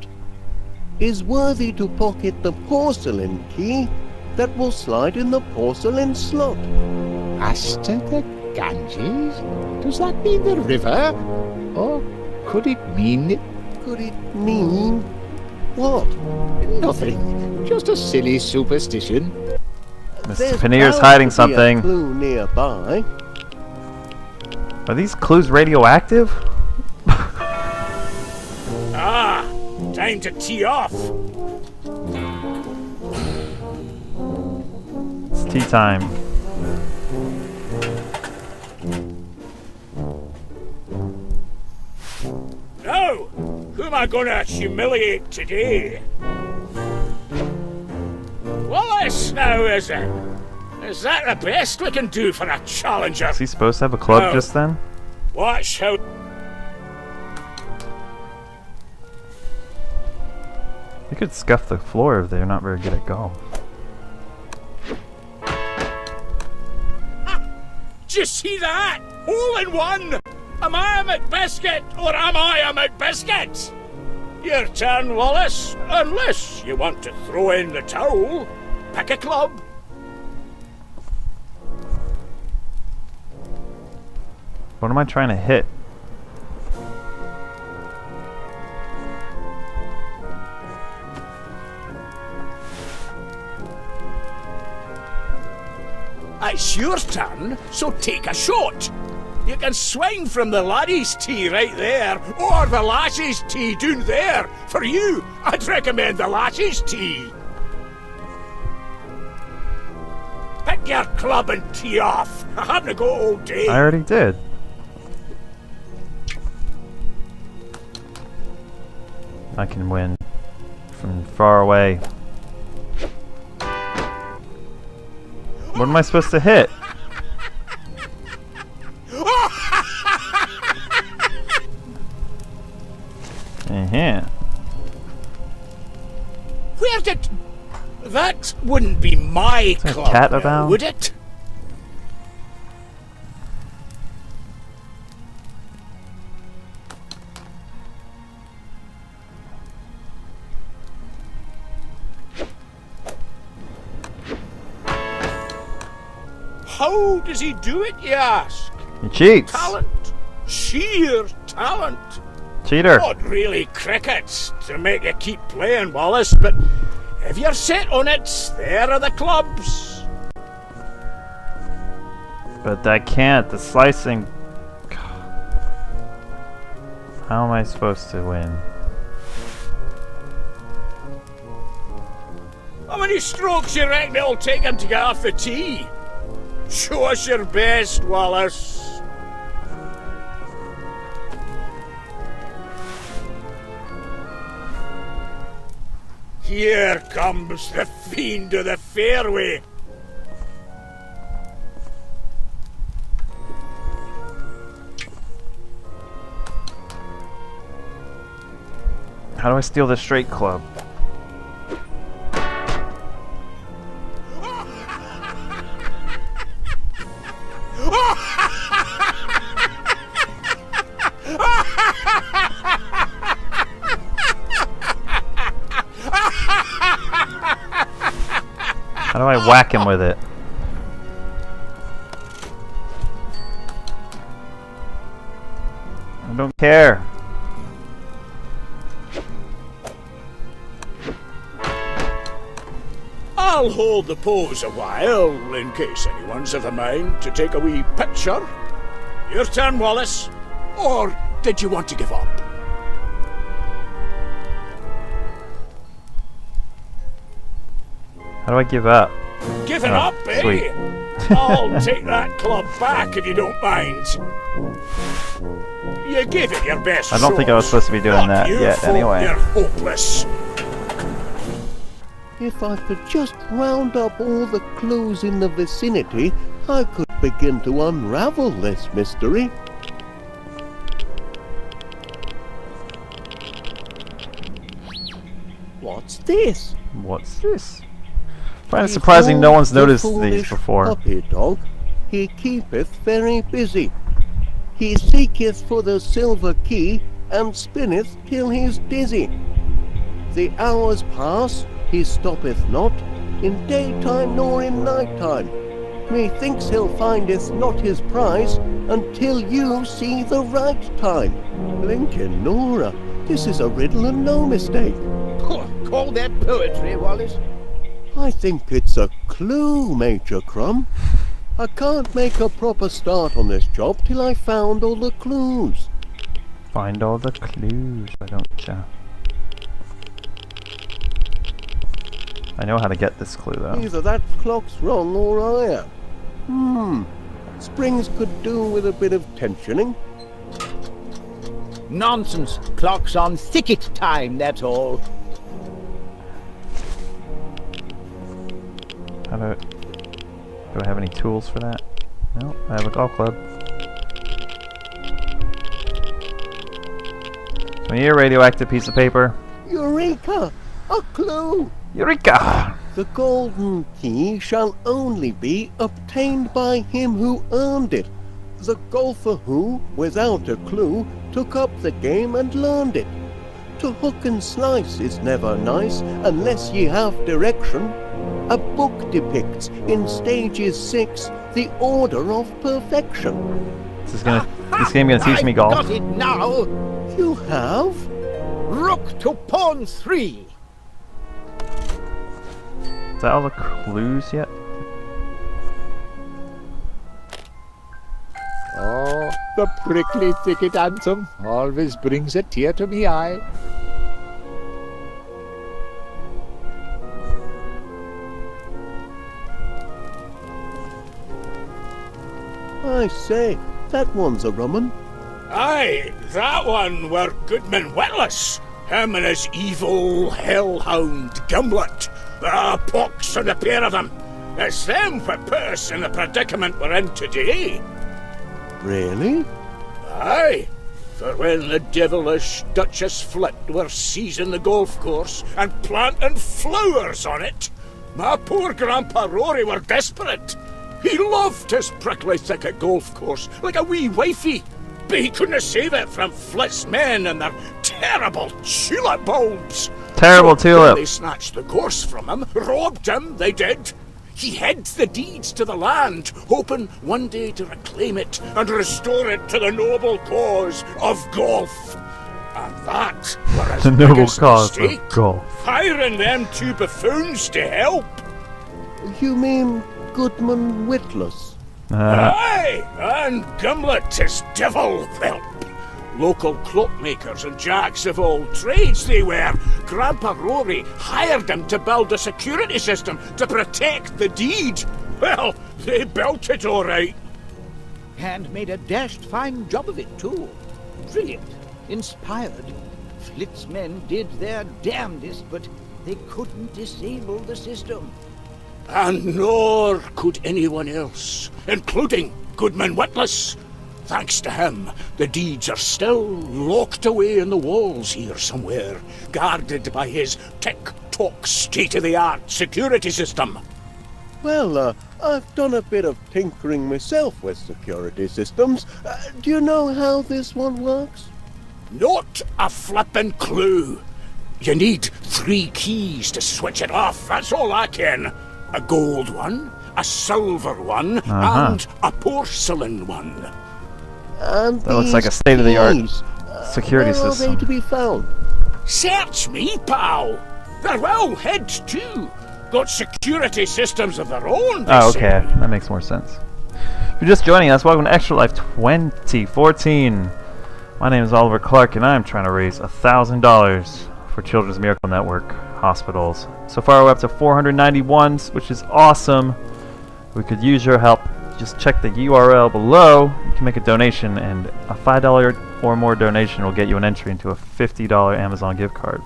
is worthy to pocket the porcelain key that will slide in the porcelain slot. Master the Ganges? Does that mean the river? Or could it mean... Could it mean... what? Nothing. Just a silly superstition. Mr. Panier's hiding something. A clue nearby. Are these clues radioactive? Ah, time to tee off. It's tea time. Now, who am I gonna humiliate today? Wallace now, is it? Is that the best we can do for a challenger? Is he supposed to have a club No. just then? Watch how... You could scuff the floor if they're not very good at golf. Did you see that? Hole in one! Am I a McBiscuit or am I a McBiscuit? Your turn, Wallace. Unless you want to throw in the towel. Pick a club. What am I trying to hit? It's your turn, so take a shot. You can swing from the laddie's tee right there, or the lassie's tee down there. For you, I'd recommend the lassie's tee. Pick your club and tee off. I haven't got all day. I already did. I can win from far away. What am I supposed to hit? Where did... That wouldn't be my club, cat now, about? would it? How does he do it, you ask? He cheats. Talent. Sheer talent. Cheater. Not really cricket to make you keep playing, Wallace, but if you're set on it, there are the clubs. But I can't. The slicing... How am I supposed to win? How many strokes you reckon it'll take him to get off the tee? Show us your best, Wallace. Here comes the fiend of the fairway. How do I steal the straight club? How do I whack him with it? I don't care. I'll hold the pose a while, in case anyone's of a mind to take a wee picture. Your turn, Wallace. Or did you want to give up? How do I give up? Giving up, eh? Sweet. I'll take that club back if you don't mind. You gave it your best. I don't think I was supposed to be doing that yet, anyway. You're hopeless. If I could just round up all the clues in the vicinity, I could begin to unravel this mystery. What's this? What's this? I find it surprising no one's noticed these before. Puppy dog, he keepeth very busy. He seeketh for the silver key, and spinneth till he's dizzy. The hours pass, he stoppeth not, in daytime nor in nighttime. Methinks he'll findeth not his prize, until you see the right time. Blinkin' Nora, this is a riddle and no mistake. Call that poetry, Wallace. I think it's a clue, Major Crumb. I can't make a proper start on this job till I found all the clues. Find all the clues, why don't ya? I know how to get this clue, though. Either that clock's wrong or I am. Springs could do with a bit of tensioning. Nonsense. Clock's on thicket time, that's all. Do I have any tools for that? No, I have a golf club. So here, radioactive piece of paper. Eureka! A clue! Eureka! The golden key shall only be obtained by him who earned it. The golfer who, without a clue, took up the game and learned it. To hook and slice is never nice unless ye have direction. A book depicts in stages 6 the order of perfection. This game gonna teach me golf. Got it now. You have? Rook to pawn 3. Is that all the clues yet? Oh, the prickly thicket anthem always brings a tear to me eye. I say, that one's a rummun. Aye, that one were Goodman Witless. Him and his evil hellhound Gimlet. Pox on the pair of them. It's them what put us in the predicament we're in today. Really? Aye. For when the devilish Duchess Flit were seizing the golf course and planting flowers on it, my poor Grandpa Rory were desperate. He loved his prickly thicket golf course like a wee wifey, but he couldn't save it from Flit's men and their terrible tulip bulbs. Terrible tulip. They snatched the course from him, robbed him, they did. He hid the deeds to the land, hoping one day to reclaim it and restore it to the noble cause of golf. And that were his the noble biggest cause mistake, of golf. hiring them two buffoons to help. You mean Goodman Witless? Aye, and Gimlet his devil whelp. Local cloakmakers and jacks of all trades they were. Grandpa Rory hired them to build a security system to protect the deed. Well, they built it all right. And made a dashed fine job of it, too. Brilliant. Inspired. Flit's men did their damnedest, but they couldn't disable the system. And nor could anyone else, including Goodman Witless. Thanks to him, the deeds are still locked away in the walls here somewhere, guarded by his tick-tock state-of-the-art security system. Well, I've done a bit of tinkering myself with security systems. Do you know how this one works? Not a flippin' clue. You need 3 keys to switch it off, that's all I ken. A gold one, a silver one, and a porcelain one. And that looks like a state-of-the-art security where system. Are they to be found? Search me, pal. They're well hid too. Got security systems of their own. Oh, okay. That makes more sense. If you're just joining us, welcome to Extra Life 2014. My name is Oliver Clark, and I'm trying to raise $1,000 for Children's Miracle Network hospitals. So far, we're up to 491, which is awesome. We could use your help. Just check the URL below. You can make a donation, and a $5 or more donation will get you an entry into a $50 Amazon gift card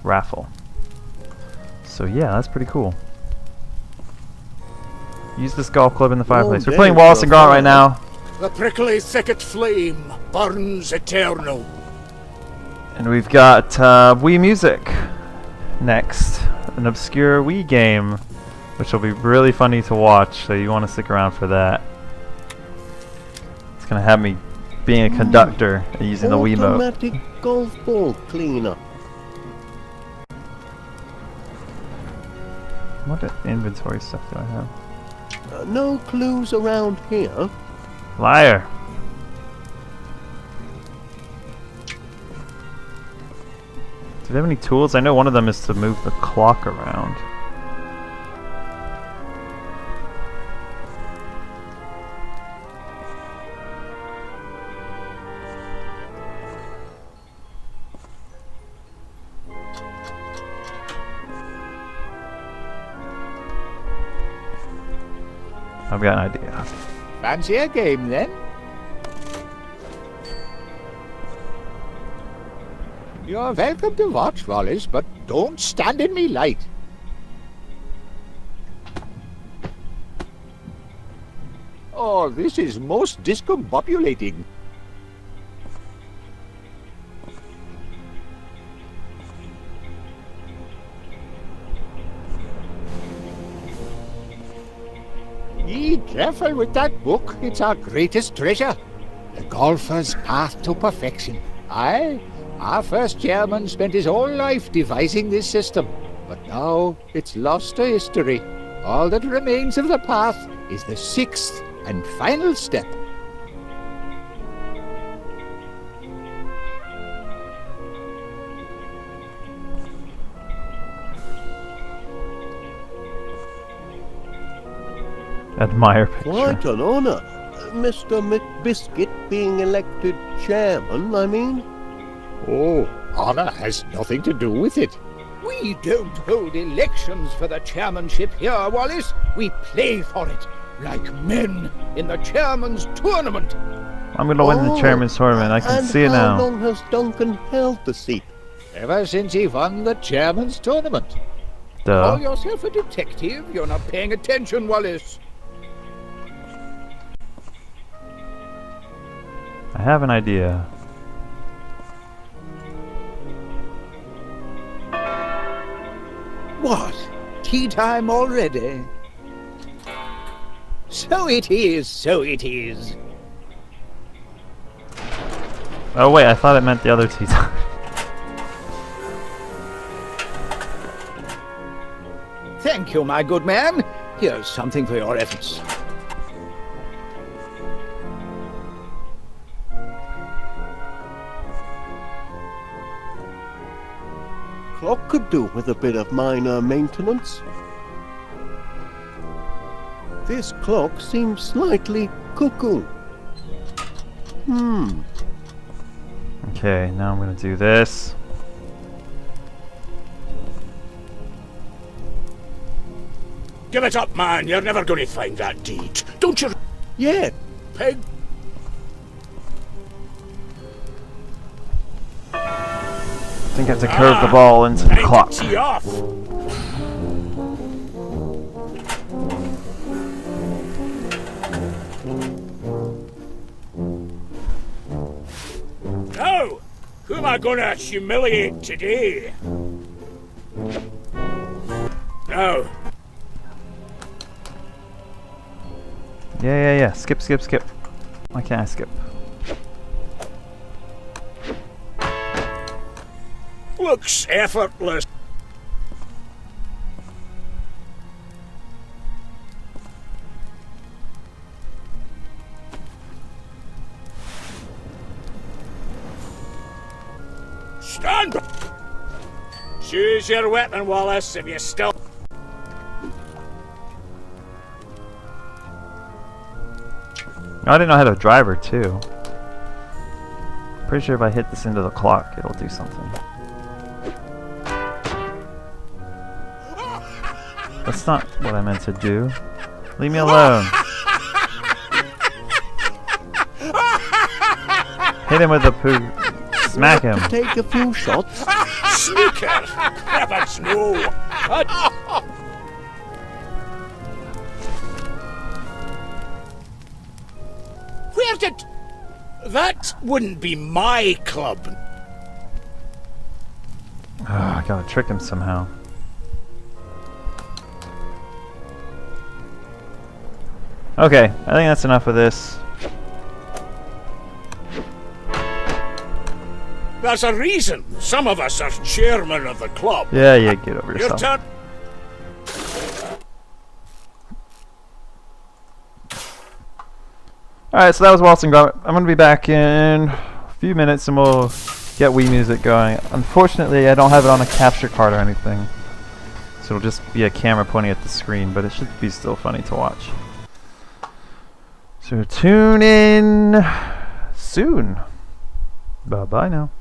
raffle. So yeah, that's pretty cool. Use this golf club in the fireplace. We're playing Wallace and Gromit right now. The prickly thicket flame burns eternal. And we've got Wii Music next. An obscure Wii game, which will be really funny to watch, so you want to stick around for that. It's going to have me being a conductor and using the Wiimote. Automatic golf ball cleaner. What inventory stuff do I have? No clues around here. Liar. Do they have any tools? I know one of them is to move the clock around. I've got an idea. Fancy a game, then? You're welcome to watch, Wallace, but don't stand in me light. Oh, this is most discombobulating. Be careful with that book. It's our greatest treasure. The golfer's path to perfection. Aye, our first chairman spent his whole life devising this system, but now it's lost to history. All that remains of the path is the sixth and final step. Admire picture. Quite an honour. Mr. McBiscuit being elected chairman, I mean. Oh, honour has nothing to do with it. We don't hold elections for the chairmanship here, Wallace. We play for it, like men in the chairman's tournament. I'm going to win the chairman's tournament. I can see it now. How long has Duncan held the seat? Ever since he won the chairman's tournament. Duh. Call yourself a detective? You're not paying attention, Wallace. I have an idea. What? Tea time already? So it is, so it is. Oh wait, I thought it meant the other tea time. Thank you, my good man. Here's something for your efforts. Clock could do with a bit of minor maintenance. This clock seems slightly cuckoo. Okay, now I'm going to do this. Give it up, man. You're never going to find that deed. Don't you? Yeah. Pig. I think I have to curve the ball into the clock. Tee off. Now, who am I going to humiliate today? No. Yeah. Skip. Why can't I skip? Looks effortless. Stand back! Choose your weapon, Wallace, if you still... I didn't know how to drive her, too. Pretty sure if I hit this into the clock, it'll do something. That's not what I meant to do. Leave me alone. Hit him with the poo. Smack him. Take a few shots. Sneaker! Heavens no! Where did... That wouldn't be my club. Oh, I gotta trick him somehow. Okay, I think that's enough of this. There's a reason some of us are chairman of the club. Yeah, get over Your yourself. turn. Alright, so that was Waltz and Gromit. I'm gonna be back in a few minutes and we'll get Wii music going. Unfortunately, I don't have it on a capture card or anything. So it'll just be a camera pointing at the screen, but it should be still funny to watch. So tune in soon. Bye-bye now.